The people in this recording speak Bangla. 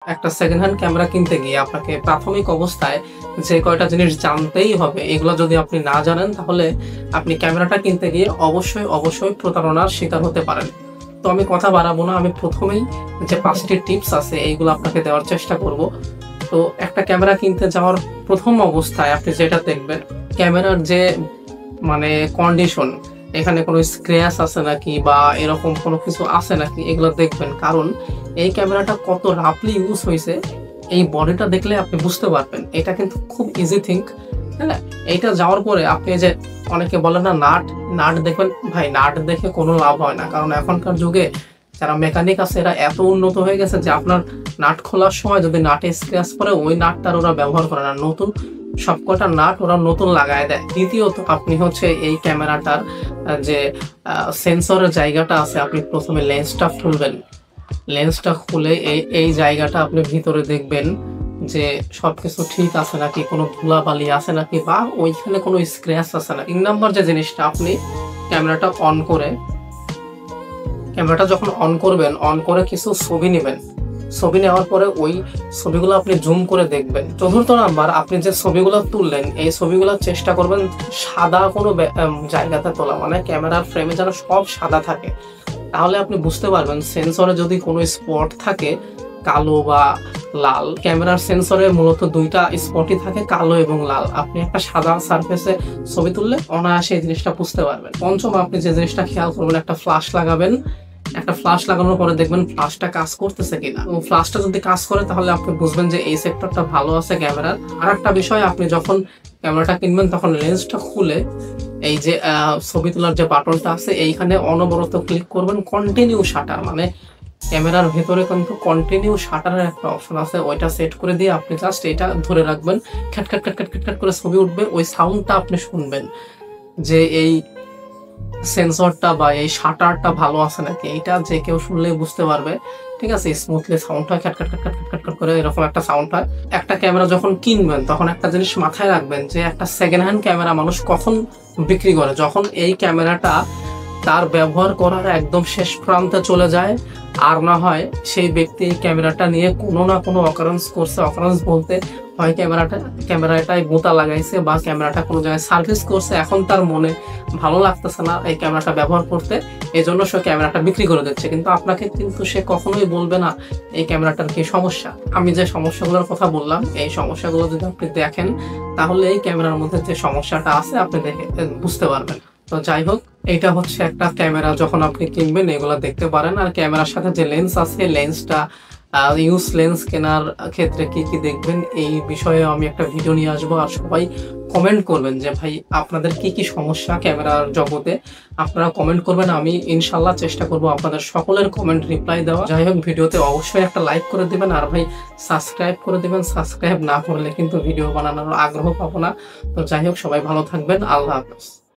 একটা সেকেন্ড হ্যান্ড ক্যামেরা কিনতে গিয়ে আপনাকে প্রাথমিক অবস্থায় যে কয়টা জিনিস জানতেই হবে, এগুলো যদি আপনি না জানেন তাহলে আপনি ক্যামেরাটা কিনতে গিয়ে অবশ্যই প্রতারণার শিকার হতে পারেন। তো আমি কথা বাড়াবো না, আমি প্রথমেই যে 5টি টিপস আছে এইগুলো আপনাকে দেওয়ার চেষ্টা করব। তো একটা ক্যামেরা কিনতে যাওয়ার প্রথম অবস্থায় আপনি যেটা দেখবেন, ক্যামেরার যে কন্ডিশন, এখানে কোনো স্ক্র্যাচ আছে নাকি বা এরকম কোনো কিছু আছে নাকি, এগুলো দেখবেন। কারণ এই ক্যামেরাটা কত রাফলি ইউজ হয়েছে এই বডিটা দেখলে আপনি বুঝতে পারবেন। এটা কিন্তু খুব ইজি থিঙ্ক। হ্যাঁ, এইটা যাওয়ার পরে আপনি যে অনেকে বলেন না নাট দেখবেন, ভাই নাট দেখে কোনো লাভ হয় না। কারণ এখনকার যুগে যারা মেকানিক আছে এরা এত উন্নত হয়ে গেছে যে আপনার নাট খোলার সময় যদি নাটে স্ক্র্যাচ পড়ে ওই নাটটার ওরা ব্যবহার করে না, নতুন সবকটা নাট ওরা নতুন লাগায় দেয়। দ্বিতীয়ত আপনি হচ্ছে এই ক্যামেরাটার যে সেন্সরের জায়গাটা আছে, আপনি প্রথমে লেন্সটা খুলবেন। লেন্সটা খুলে এই জায়গাটা আপনি ভিতরে দেখবেন যে সবকিছু ঠিক আছে নাকি, কোনো ধুলাবালি আছে নাকি বা ওইখানে কোনো স্ক্র্যাচ আছে না। 3 নাম্বার যে জিনিসটা, আপনি ক্যামেরাটা যখন অন করবেন, অন করে কিছু ছবি নেবেন। ছবি নেওয়ার পরে ওই ছবিগুলো আপনি জুম করে দেখবেন। 4th নাম্বার, আপনি যে ছবিগুলো তুললেন এই ছবিগুলো চেষ্টা করবেন সাদা কোনো জায়গাতে তোলা, মানে ক্যামেরার ফ্রেমে যেন সব সাদা থাকে। তাহলে আপনি বুঝতে পারবেন সেন্সরে যদি কোনো স্পট থাকে কালো বা লাল, ক্যামেরার সেন্সরে মূলত 2টা স্পটই থাকে, কালো এবং লাল। আপনি একটা সাদা সারফেসে ছবি তুললে অনায়াসে এই জিনিসটা বুঝতে পারবেন। পঞ্চম, আপনি যে জিনিসটা খেয়াল করবেন, একটা ফ্ল্যাশ লাগাবেন। একটা ফ্ল্যাশ লাগানোর পরে দেখবেন ফ্ল্যাশটা কাজ করতেছে কিনা। ফ্ল্যাশটা যদি কাজ করে তাহলে আপনি বুঝবেন যে এই সেক্টরটা ভালো আছে ক্যামেরার। আর একটা বিষয়, আপনি যখন ক্যামেরাটা কিনবেন তখন লেন্সটা খুলে এই যে ছবি তোলার যে বাটনটা আছে এইখানে অনবরত ক্লিক করবেন। কন্টিনিউ শাটার, মানে ক্যামেরার ভেতরে কিন্তু কন্টিনিউ শাটারের একটা অপশন আছে, ওইটা সেট করে দিয়ে আপনি জাস্ট এটা ধরে রাখবেন। খ্যাট করে ছবি উঠবে, ওই সাউন্ডটা আপনি শুনবেন যে এই সেন্সরটা বা এই শাটারটা ভালো আছে নাকি। এইটা যে কেউ শুনলেই বুঝতে পারবে। ঠিক আছে, স্মুথলি সাউন্ড হয়, খ্যাট করে এরকম একটা সাউন্ড হয়। একটা ক্যামেরা যখন কিনবেন তখন একটা জিনিস মাথায় রাখবেন যে একটা সেকেন্ড হ্যান্ড ক্যামেরা মানুষ কখন বিক্রি করে, যখন এই ক্যামেরাটা তার ব্যবহার করার একদম শেষ প্রান্তে চলে যায়। আর না হয় সেই ব্যক্তি এই ক্যামেরাটা নিয়ে কোনো না কোনো অকারেন্স করছে। অকারেন্স বলতে হয় ক্যামেরাটায় বোতা লাগাইছে বা ক্যামেরাটা কোনো জায়গায় সার্ভিস করছে, এখন তার মনে ভালো লাগতেছে না এই ক্যামেরাটা ব্যবহার করতে, এই জন্য সে ক্যামেরাটা বিক্রি করে দিচ্ছে। কিন্তু আপনাকে কিন্তু সে কখনোই বলবে না এই ক্যামেরাটার কি সমস্যা। আমি যে সমস্যাগুলোর কথা বললাম এই সমস্যাগুলো যদি আপনি দেখেন তাহলে এই ক্যামেরার মধ্যে যে সমস্যাটা আছে আপনি দেখে বুঝতে পারবেন। তো যাই হোক, এটা হচ্ছে একটা ক্যামেরা যখন আপনি কিনবেন এগুলো দেখতে পারেন। আর ক্যামেরার সাথে যে লেন্স আছে, লেন্সটা ইউজ লেন্স কেনার ক্ষেত্রে কি কি দেখবেন এই বিষয়ে আমি একটা ভিডিও নিয়ে আসবো। আর সবাই কমেন্ট করবেন যে ভাই আপনাদের কি কি সমস্যা ক্যামেরার জগতে, আপনারা কমেন্ট করবেন। আমি ইনশাল্লাহ চেষ্টা করব আপনাদের সকলের কমেন্ট রিপ্লাই দেওয়া। যাই হোক, ভিডিওতে অবশ্যই একটা লাইক করে দিবেন আর ভাই সাবস্ক্রাইব করে দিবেন। সাবস্ক্রাইব না করলে কিন্তু ভিডিও বানানোর আগ্রহ পাবো না। তো যাই হোক, সবাই ভালো থাকবেন। আল্লাহ হাফেজ।